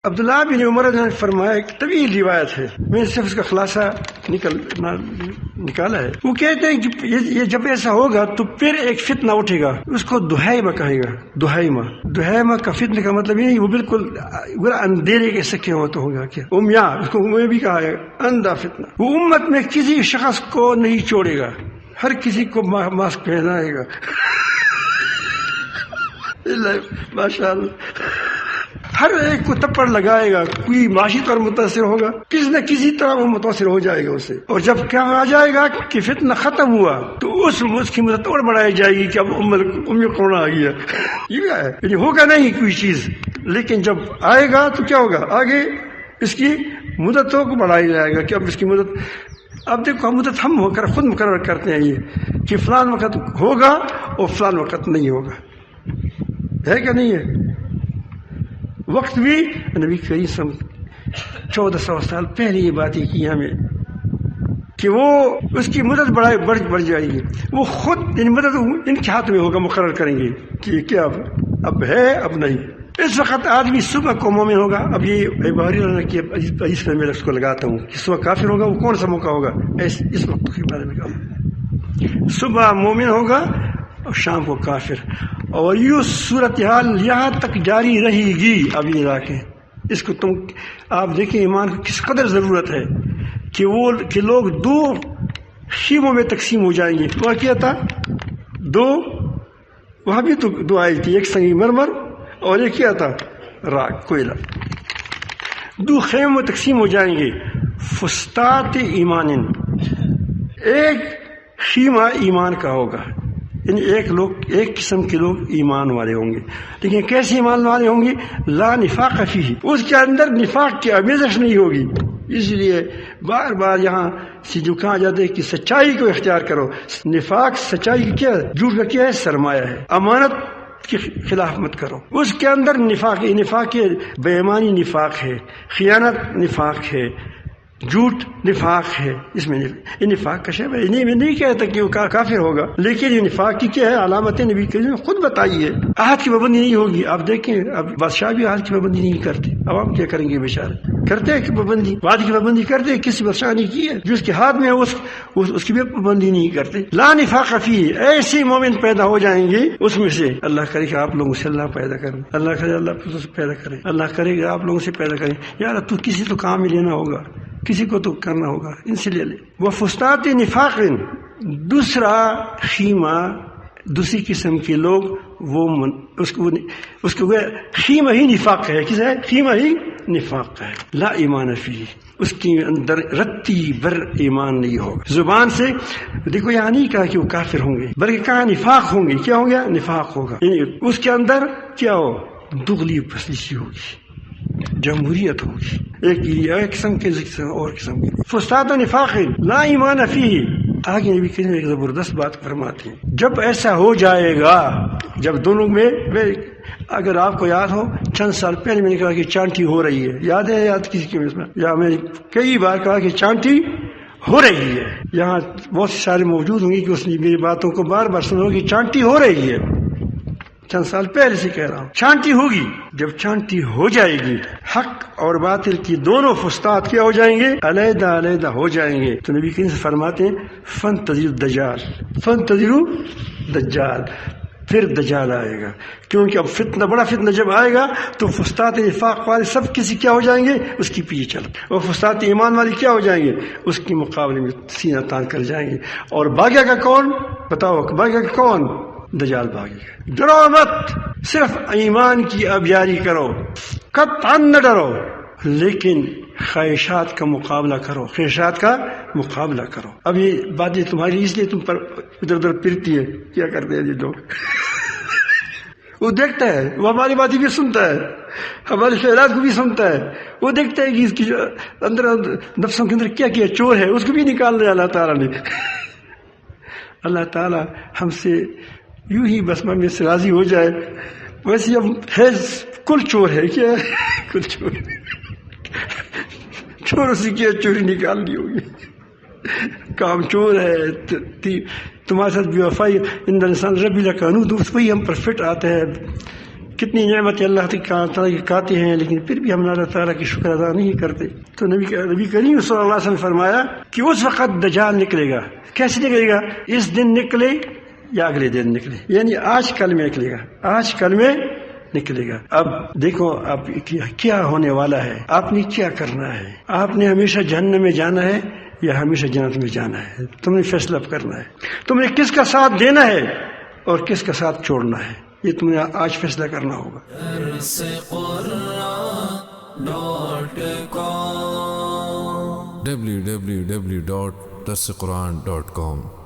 عبداللہ بن عمر نے فرمایا، ایک طویل روایت ہے، میں نے صرف اس کا خلاصہ نکالا ہے. وہ کہتے ہیں کہ یہ جب ایسا ہوگا تو پھر ایک فتنہ اٹھے گا، اس کو دہیمہ کہے گا. دہیمہ کا فتنہ کا مطلب یہ نہیں وہ بالکل اندھیرے کے سکے ہو تو ہوگا کیا امیا، اس کو میں بھی کہا ہے اندھا فتنہ. وہ امت میں کسی شخص کو نہیں چھوڑے گا، ہر کسی کو ماسک پہنائے گا. ماشاء اللہ، ہر ایک کو تپڑ لگائے گا. کوئی معاشی طور متاثر ہوگا، کسی نہ کسی طرح وہ متاثر ہو جائے گا اس سے. اور جب کیا آ جائے گا کہ فتنہ ختم ہوا تو اس کی مدت اور بڑھائی جائے گی کہ اب کورونا آ گیا. یہ ہے، یعنی ہوگا نہیں کوئی چیز، لیکن جب آئے گا تو کیا ہوگا، آگے اس کی مدتوں کو بڑھایا جائے گا کہ اب اس کی مدت. اب دیکھو مدت ہم خود مقرر کرتے ہیں یہ کہ فلان وقت ہوگا اور فلان وقت نہیں ہوگا، ہے کہ نہیں ہے؟ وقت بھی نبی کریم 1400 سال پہلے یہ باتیں کی ہمیں کہ وہ اس کی مدت بڑھ جائے گی. وہ خود ان مدت ان کے ہاتھ میں ہوگا، مقرر کریں گے کہ کیا اب ہے اب نہیں. اس وقت آدمی صبح کو مومن ہوگا. اب یہ بہاری حدیث میں اس کو لگاتا ہوں کہ صبح کافر ہوگا. وہ کون سا موقع ہوگا؟ اس وقت کے بارے میں کہا، صبح مومن ہوگا اور شام کو کافر. اور یہ صورتحال یہاں تک جاری رہے گی. اب یہ رکھیں اس کو، تم آپ دیکھیں ایمان کو کس قدر ضرورت ہے کہ لوگ دو خیموں میں تقسیم ہو جائیں گے. وہ کیا تھا؟ وہاں بھی تو دو آئی تھی، ایک سنگ مرمر اور ایک کیا تھا؟ راک، کوئلہ. دو خیموں میں تقسیم ہو جائیں گے. فستات ایمان، ایک خیمہ ایمان کا ہوگا، یعنی ایک قسم کے لوگ ایمان والے ہوں گے. لیکن کیسے ایمان والے ہوں گے؟ لا نفاق فیہ، اس کے اندر نفاق کی آمیزش نہیں ہوگی. اس لیے بار بار یہاں سے جو کہا جاتا ہے کہ سچائی کو اختیار کرو. نفاق سچائی کی کیا ہے؟ جھوٹ کا کیا ہے؟ سرمایہ ہے. امانت کے خلاف مت کرو. اس کے اندر نفاق بے ایمانی نفاق ہے، خیانت نفاق ہے، جھوٹ نفاق ہے. اس میں یہ نفاق کا شعب ہے. میں نہیں کہتا کہ وہ کافر ہوگا، لیکن یہ نفاق کی کیا ہے؟ علامتیں نبی کریم نے خود بتائی ہے. عہد کی پابندی نہیں ہوگی. آپ دیکھیں اب بادشاہ بھی عہد کی پابندی نہیں کرتے. اب آپ کیا کریں گے؟ بیچارے کرتے ہیں کہ پابندی، وعدے کی پابندی کرتے ہیں. کسی بادشاہ نے کی ہے جو اس کے ہاتھ میں اس کی بھی پابندی نہیں کرتے. لا نفاق فیہ، ایسے مومن پیدا ہو جائیں گے اس میں سے. اللہ کرے کہ آپ لوگوں سے اللہ پیدا کریں، اللہ کرے اللہ سے پیدا کریں، اللہ کرے کہ آپ لوگوں سے پیدا کریں. یار تو کسی تو کام میں لینا ہوگا، کسی کو تو کرنا ہوگا، ان سے لے لے. وہ فستات نفاق، دوسرا خیمہ، دوسری قسم کے لوگ وہ اس کو خیمہ ہی نفاق ہے. کس ہے؟ خیمہ ہی نفاق ہے. لا ایمان فیہ، اس کے اندر رتی بر ایمان نہیں ہوگا. زبان سے دیکھو یہاں نہیں کہا کہ وہ کافر ہوں گے، بلکہ کہا نفاق ہوں گے. کیا ہوں گے؟ نفاق ہوگا. یعنی اس کے اندر کیا ہو؟ دغلی پسلیسی ہوگی، جمہوریت ہوگی، ایک قسم کے اور قسم کی. فساد نفاق لا ایمان فیہ. آگے نبی کریم ایک زبردست بات فرماتے ہیں، جب ایسا ہو جائے گا، جب دونوں میں اگر آپ کو یاد ہو چند سال پہلے میں نے کہا کہ چانٹی ہو رہی ہے. یاد ہے؟ یاد کسی کی میں یا میں نے کئی بار کہا کہ چانٹی ہو رہی ہے. یہاں بہت سارے موجود ہوں گے کہ اس نے میری باتوں کو بار بار سنو کہ چانٹی ہو رہی ہے. چند سال پہلے سے کہہ رہا ہوں چانٹی ہوگی. جب چانٹی ہو جائے گی، حق اور باطل کی دونوں فسطاط کیا ہو جائیں گے؟ علیحدہ علیحدہ ہو جائیں گے. تو نبی کریم سے فرماتے ہیں فانتظروا الدجال، فانتظروا الدجال. پھر دجال آئے گا، کیونکہ اب فتنہ، بڑا فتنہ جب آئے گا تو فسطاط نفاق والے سب کسی کیا ہو جائیں گے؟ اس کی پیچھے چل. اور فسطاط ایمان والے کیا ہو جائیں گے؟ اس کے مقابلے میں سینہ تان کر جائیں گے. اور بھاگے گا کون؟ بتاؤ بھاگے گا کون؟ دجال بھاگے گا. ڈرو مت، صرف ایمان کی ابیاری کرو، قطعا نہ ڈرو، لیکن خواہشات کا مقابلہ کرو، خواہشات کا مقابلہ کرو. اب یہ باتیں تمہاری اس لیے تم پر ادھر ادھر پھرتی ہے. کیا کرتے ہیں یہ لوگ؟ وہ دیکھتا ہے، وہ ہماری باتیں بھی سنتا ہے، ہمارے خیالات کو بھی سنتا ہے. وہ دیکھتا ہے کہ اس کی جو اندر نفسوں کے اندر کیا کیا چور ہے، اس کو بھی نکال دیا اللہ تعالیٰ نے. اللہ تعالیٰ ہم سے یوں ہی بس میں سے راضی ہو جائے. ویسے اب ہے کل چور ہے. کیا ہے؟ کل چور. چوروں سے کیا چوری نکال دی ہوگی. کام چور ہے، تمہارے ساتھ بے وفائی، ان انسان ربی لکنود، اس پہ ہی ہم پر فٹ آتے ہیں کتنی نعمتیں اللہ تعالیٰ کی کھاتے ہیں، لیکن پھر بھی ہم اللہ تعالیٰ کی شکر ادا نہیں کرتے. تو نبی کریم صلی اللہ علیہ وسلم نے فرمایا کہ اس وقت دجال نکلے گا. کیسے نکلے گا؟ اس دن نکلے یا اگلے دن نکلے، یعنی آج کل میں نکلے گا، آج کل میں نکلے گا. اب دیکھو اب کیا ہونے والا ہے، آپ نے کیا کرنا ہے. آپ نے ہمیشہ جہنم میں جانا ہے یا ہمیشہ جنت میں جانا ہے، تم نے فیصلہ کرنا ہے. تم نے کس کا ساتھ دینا ہے اور کس کا ساتھ چھوڑنا ہے، یہ تم نے آج فیصلہ کرنا ہوگا. www.darsequran.com